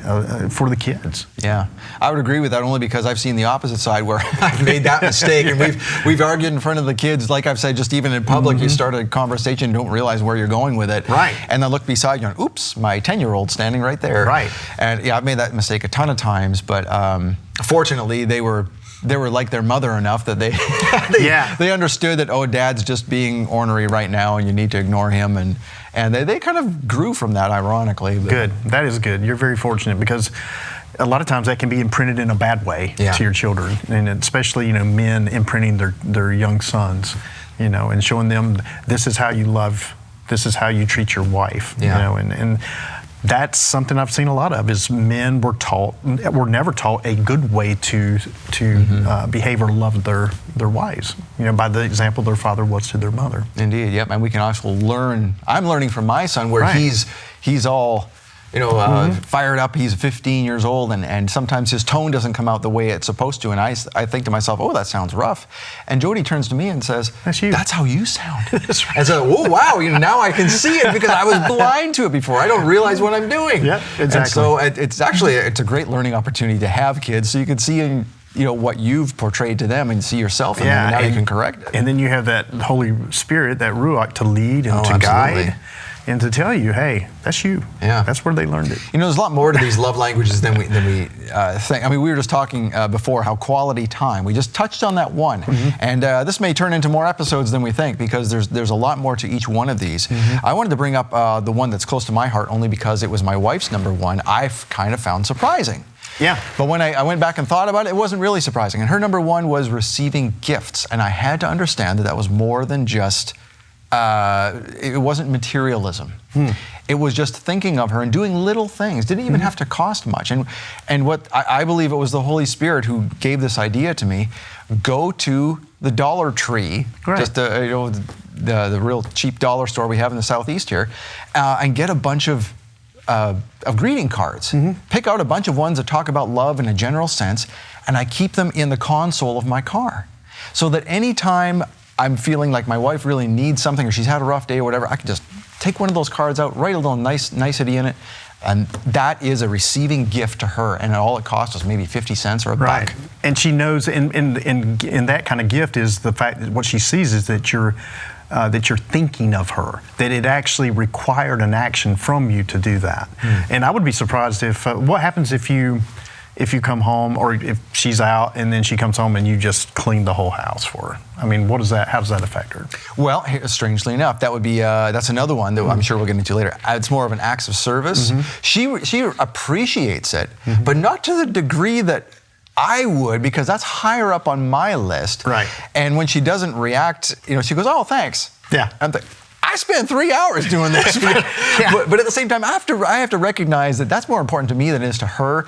for the kids. Yeah, I would agree with that only because I've seen the opposite side where I've made that mistake, and we've argued in front of the kids. Like I've said, just even in public, you start a conversation, don't realize where you're going with it, right? And then look beside you, and oops, my 10-year-old standing right there, right? And yeah, I've made that mistake a ton of times, but fortunately, they were like their mother enough that they understood that, Dad's just being ornery right now and you need to ignore him, and they kind of grew from that, ironically. Good. That is good. You're very fortunate, because a lot of times that can be imprinted in a bad way to your children, and especially men imprinting their young sons, and showing them this is how you love, this is how you treat your wife, and that's something I've seen a lot of, is men were never taught a good way to behave or love their wives, by the example their father was to their mother. Indeed, yep. And we can also learn. I'm learning from my son, where he's all fired up. He's 15 years old, and sometimes his tone doesn't come out the way it's supposed to. And I think to myself, that sounds rough. And Jody turns to me and says, "That's you. That's how you sound." That's right. And so, wow, now I can see it, because I was blind to it before. I don't realize what I'm doing. Yeah, exactly. And so it's a great learning opportunity to have kids, so you can see what you've portrayed to them and see yourself in them, and now you can correct it. And then you have that Holy Spirit, that Ruach, to lead and to guide. And to tell you, hey, that's you. Yeah, that's where they learned it. There's a lot more to these love languages than we think. I mean, we were just talking before how quality time. We just touched on that one, and this may turn into more episodes than we think, because there's a lot more to each one of these. I wanted to bring up the one that's close to my heart, only because it was my wife's number one. I've kind of found surprising. Yeah. But when I went back and thought about it, it wasn't really surprising. And her number one was receiving gifts, and I had to understand that was more than just. It wasn't materialism. It was just thinking of her and doing little things. Didn't even have to cost much. And what I believe it was the Holy Spirit who gave this idea to me. Go to the Dollar Tree, just the real cheap dollar store we have in the Southeast here, and get a bunch of greeting cards. Pick out a bunch of ones that talk about love in a general sense, and I keep them in the console of my car, so that anytime I'm feeling like my wife really needs something, or she's had a rough day or whatever, I can just take one of those cards out, write a little nicety in it, and that is a receiving gift to her, and all it costs us maybe 50 cents or a buck. And she knows, in that kind of gift is the fact that what she sees is that you're thinking of her, that it actually required an action from you to do that. And I would be surprised if, what happens if you come home, or if she's out and then she comes home and you just clean the whole house for her? I mean, how does that affect her? Well, strangely enough, that would be that's another one that I'm sure we'll get into later. It's more of an acts of service. She appreciates it, but not to the degree that I would, because that's higher up on my list. Right. And when she doesn't react, she goes, "Oh, thanks." Yeah. I'm like, I spent 3 hours doing this, but at the same time, I have to recognize that that's more important to me than it is to her.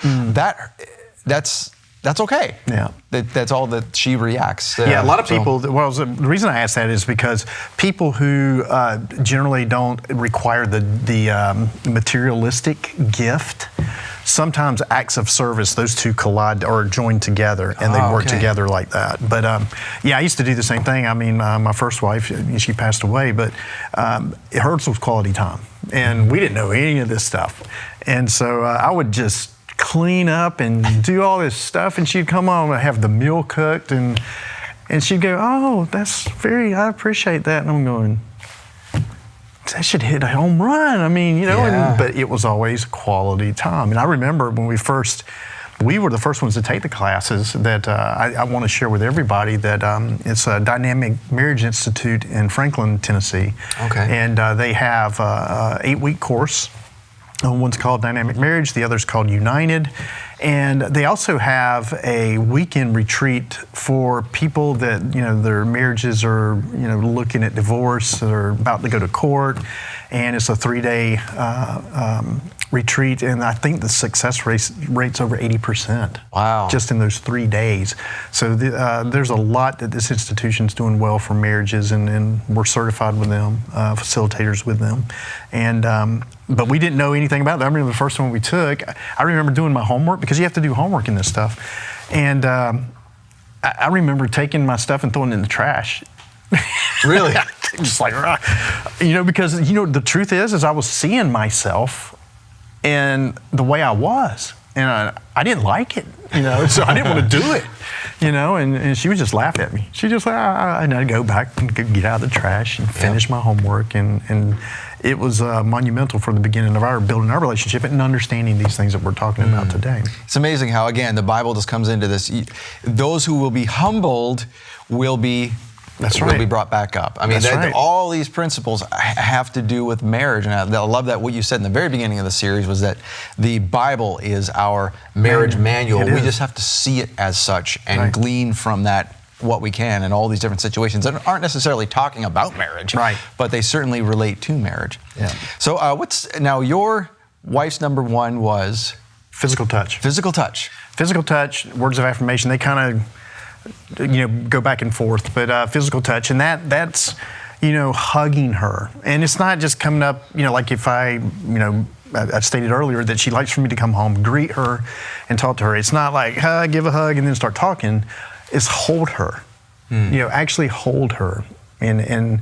That's okay. Yeah, that's all that she reacts. A lot of people. Well, the reason I ask that is because people who generally don't require the materialistic gift, sometimes acts of service, those two collide or join together, and they work together like that. But I used to do the same thing. I mean, my first wife, she passed away, but hers was quality time, and we didn't know any of this stuff, and so I would just clean up and do all this stuff, and she'd come home and have the meal cooked, and she'd go, "Oh, I appreciate that," and I'm going, that should hit a home run. I mean, but it was always quality time. And I remember when we were the first ones to take the classes that I want to share with everybody, that it's a Dynamic Marriage Institute in Franklin, Tennessee. Okay. And they have an 8-week course. One's called Dynamic Marriage, the other's called United. And they also have a weekend retreat for people that, their marriages are, looking at divorce or about to go to court. And it's a 3-day retreat, and I think the success rate's over 80%. Wow. Just in those 3 days. So there's a lot that this institution's doing well for marriages, and we're certified with them, facilitators with them. And but we didn't know anything about that. I remember the first one we took, I remember doing my homework, because you have to do homework in this stuff. And I remember taking my stuff and throwing it in the trash. Really? Just like, because, the truth is I was seeing myself in the way I was. And I didn't like it, so I didn't want to do it, and she would just laugh at me. She just like, and I'd go back and get out of the trash and finish my homework. And it was monumental for the beginning of building our relationship and understanding these things that we're talking about today. It's amazing how, again, the Bible just comes into this. Those who will be humbled will be brought back up. I mean, all these principles have to do with marriage. And I love that what you said in the very beginning of the series was that the Bible is our marriage manual. We just have to see it as such and glean from that what we can in all these different situations that aren't necessarily talking about marriage, but they certainly relate to marriage. Yeah. So now your wife's number one was? Physical touch. Physical touch. Physical touch, words of affirmation, they kind of go back and forth, but physical touch, and that's hugging her, and it's not just coming up, like if I stated earlier that she likes for me to come home, greet her, and talk to her. It's not like give a hug and then start talking. It's hold her, actually hold her, and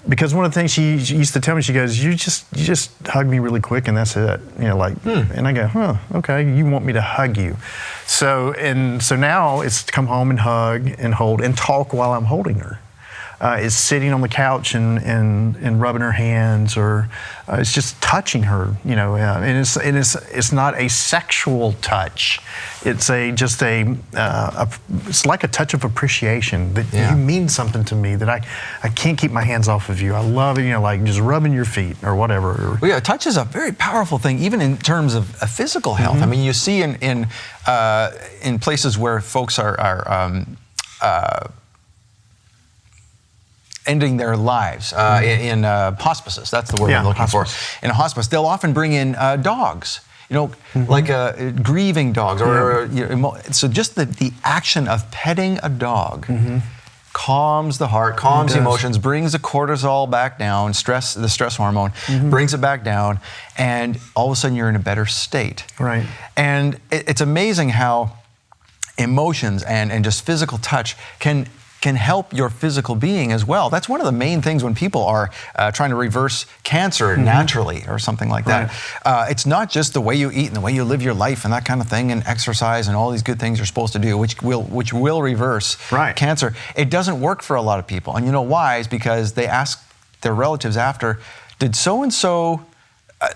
because one of the things she used to tell me, she goes, you just hug me really quick and that's it. And I go, okay, you want me to hug you. So now it's to come home and hug and hold and talk while I'm holding her. It's sitting on the couch and rubbing her hands, or it's just touching her, and it's not a sexual touch. It's it's like a touch of appreciation that you mean something to me, that I can't keep my hands off of you. I love it, like just rubbing your feet or whatever. Well, yeah, touch is a very powerful thing, even in terms of physical health. I mean, you see in places where folks are ending their lives in hospices. That's the word I'm looking for. In a hospice, they'll often bring in dogs, like grieving dogs. So just the action of petting a dog calms the heart, calms the emotions, brings the cortisol back down, the stress hormone, brings it back down, and all of a sudden you're in a better state. Right. And it's amazing how emotions and just physical touch can help your physical being as well. That's one of the main things when people are trying to reverse cancer naturally or something like that. It's not just the way you eat and the way you live your life and that kind of thing, and exercise and all these good things you're supposed to do, which will reverse cancer. It doesn't work for a lot of people. And you know why? Is because they ask their relatives after, did so-and-so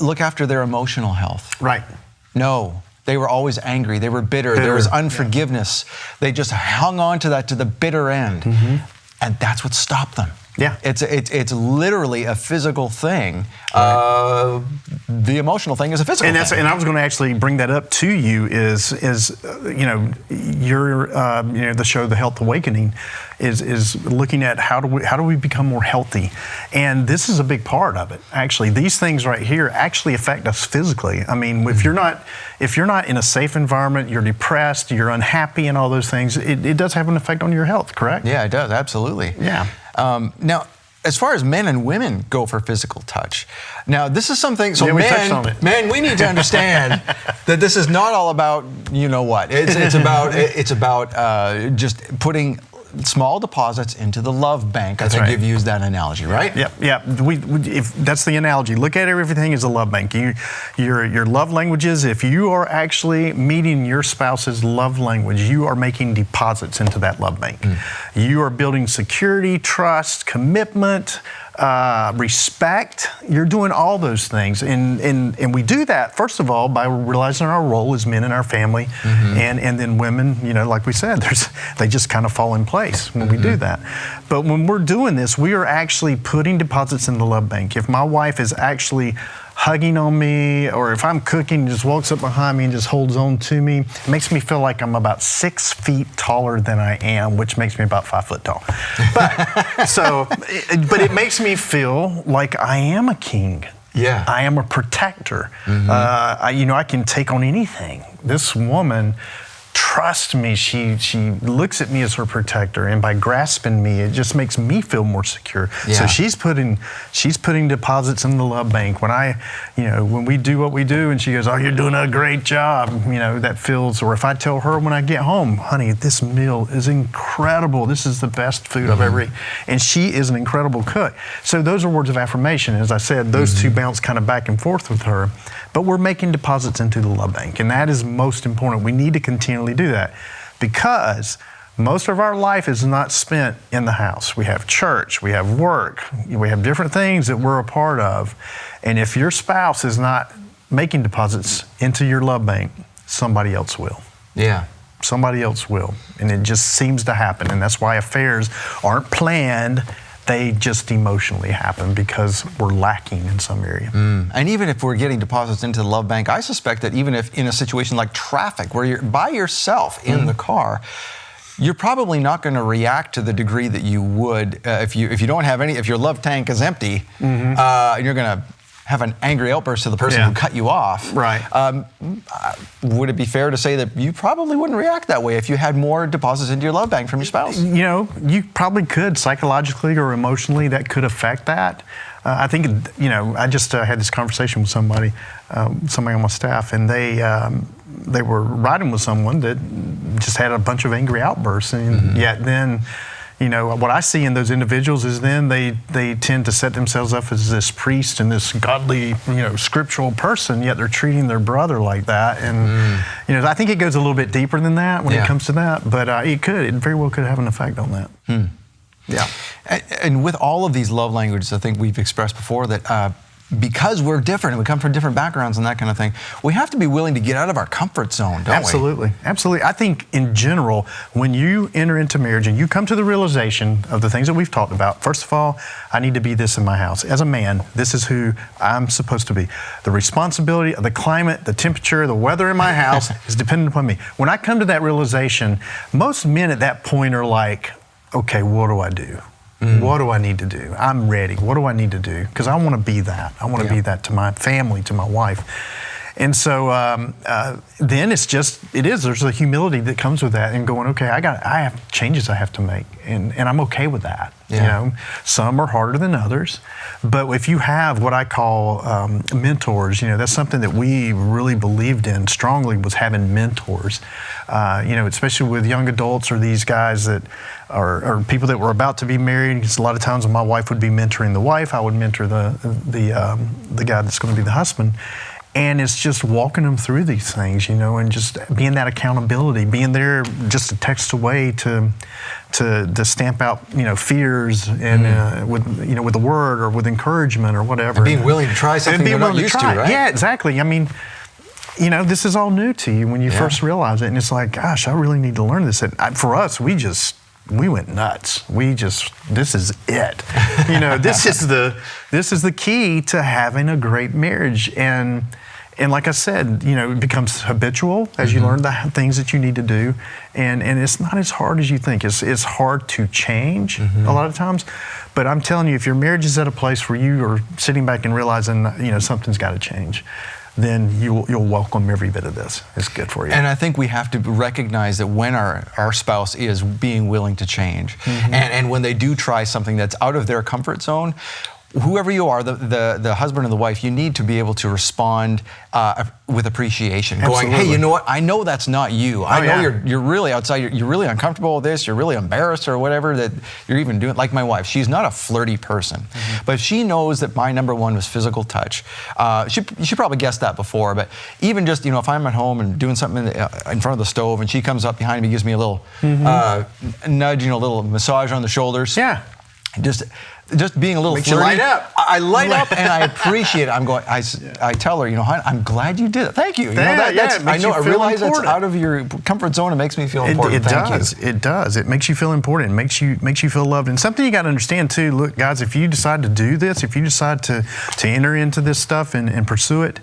look after their emotional health? Right. No. They were always angry. They were bitter. There was unforgiveness. They just hung on to that to the bitter end. And that's what stopped them. Yeah. It's literally a physical thing. The emotional thing is a physical thing. And I was going to actually bring that up to you is your the show The Health Awakening is looking at how do we become more healthy, and this is a big part of it. Actually, these things right here actually affect us physically. I mean, if you're not in a safe environment, you're depressed, you're unhappy, and all those things, it does have an effect on your health. Correct? Yeah, it does. Absolutely. Yeah. Now, as far as men and women go for physical touch, now this is something. So we touched on it. Men, we need to understand that this is not all about what. It's about just putting small deposits into the love bank. I think you've used that analogy, right? Yep. If that's the analogy. Look at everything as a love bank. Your love languages. If you are actually meeting your spouse's love language, you are making deposits into that love bank. You are building security, trust, commitment, respect. You're doing all those things, and we do that first of all by realizing our role as men in our family, and then women. Like we said, they just kind of fall in place when we do that. But when we're doing this, we are actually putting deposits in the love bank. If my wife is actually hugging on me, or if I'm cooking, just walks up behind me and just holds on to me, it makes me feel like I'm about 6 feet taller than I am, which makes me about 5 foot tall. But it makes me feel like I am a king. Yeah. I am a protector. I can take on anything. This woman trusts me. She looks at me as her protector, and by grasping me, it just makes me feel more secure. Yeah. So she's putting deposits in the love bank. When we do what we do, and she goes, "Oh, you're doing a great job," that feels. Or if I tell her when I get home, "Honey, this meal is incredible. This is the best food I've ever eaten," and she is an incredible cook. So those are words of affirmation. As I said, those two bounce kind of back and forth with her. But we're making deposits into the love bank, and that is most important. We need to continually do that because most of our life is not spent in the house. We have church, we have work, we have different things that we're a part of. And if your spouse is not making deposits into your love bank, somebody else will. Yeah. Somebody else will. And it just seems to happen. And that's why affairs aren't planned. They just emotionally happen because we're lacking in some area. And even if we're getting deposits into the love bank, I suspect that even if in a situation like traffic, where you're by yourself in the car, you're probably not going to react to the degree that you would if you don't have any. If your love tank is empty, you're going to have an angry outburst to the person who cut you off. Right. Would it be fair to say that you probably wouldn't react that way if you had more deposits into your love bank from your spouse? You probably could psychologically or emotionally. That could affect that. I think, I just had this conversation with somebody on my staff, and they were riding with someone that just had a bunch of angry outbursts, and yet then, what I see in those individuals is then they tend to set themselves up as this priest and this godly, scriptural person, yet they're treating their brother like that. And, I think it goes a little bit deeper than that when it comes to that, but it very well could have an effect on that. Yeah. And with all of these love languages, I think we've expressed before that because we're different and we come from different backgrounds and that kind of thing, we have to be willing to get out of our comfort zone, don't we? Absolutely. I think in general, when you enter into marriage and you come to the realization of the things that we've talked about, first of all, I need to be this in my house. As a man, this is who I'm supposed to be. The responsibility of the climate, the temperature, the weather in my house is dependent upon me. When I come to that realization, most men at that point are like, okay, what do I do? What do I need to do? I'm ready. What do I need to do? Because I want to be that. I want to be that to my family, to my wife. And so then there's a humility that comes with that and going, okay, I have changes I have to make, and I'm okay with that. Some are harder than others, but if you have what I call mentors, that's something that we really believed in strongly, was having mentors. Especially with young adults or these guys that are people that were about to be married. Because a lot of times when my wife would be mentoring the wife, I would mentor the guy that's going to be the husband. And it's just walking them through these things, and just being that accountability, being there just a text away to stamp out, fears and with the word or with encouragement or whatever. And being willing to try something you're not used to, right? Yeah, exactly. I mean, this is all new to you when you first realize it, and it's like, gosh, I really need to learn this. And for us, we went nuts. This is it. This is the key to having a great marriage. And like I said, it becomes habitual as you learn the things that you need to do. And it's not as hard as you think. It's hard to change a lot of times. But I'm telling you, if your marriage is at a place where you are sitting back and realizing, something's got to change, then you'll welcome every bit of this. It's good for you. And I think we have to recognize that when our spouse is being willing to change, and when they do try something that's out of their comfort zone, whoever you are, the husband and the wife, you need to be able to respond with appreciation. Absolutely. Going, hey, you know what? I know that's not you. I know you're really outside. You're really uncomfortable with this. You're really embarrassed or whatever that you're even doing. Like my wife, she's not a flirty person, but she knows that my number one was physical touch. She probably guessed that before, but even just, if I'm at home and doing something in front of the stove and she comes up behind me, gives me a little nudge, a little massage on the shoulders. Yeah. Just being a little Makes flirty. you light up. I light up and I appreciate it. I tell her, hon, I'm glad you did it. Thank you. I realize that's out of your comfort zone. It makes me feel important. It does. It makes you feel important. It makes you feel loved. And something you got to understand too. Look, guys, if you decide to do this, if you decide to enter into this stuff and pursue it,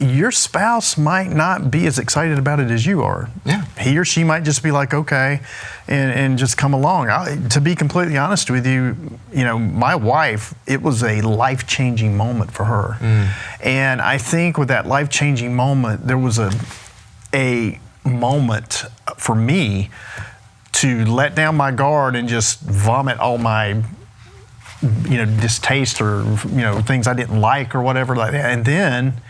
your spouse might not be as excited about it as you are. Yeah. He or she might just be like, okay, and just come along. To be completely honest with you, my wife, it was a life-changing moment for her. And I think with that life-changing moment, there was a moment for me to let down my guard and just vomit all my distaste or things I didn't like or whatever like that. And then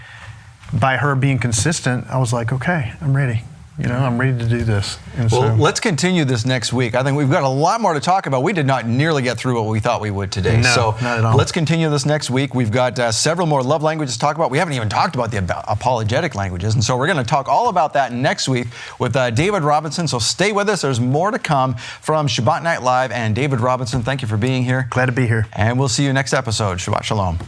by her being consistent, I was like, okay, I'm ready. I'm ready to do this. And well, let's continue this next week. I think we've got a lot more to talk about. We did not nearly get through what we thought we would today. No, so not at all. Let's continue this next week. We've got several more love languages to talk about. We haven't even talked about the apologetic languages. And so we're going to talk all about that next week with David Robinson. So stay with us. There's more to come from Shabbat Night Live. And David Robinson, thank you for being here. Glad to be here. And we'll see you next episode. Shabbat Shalom.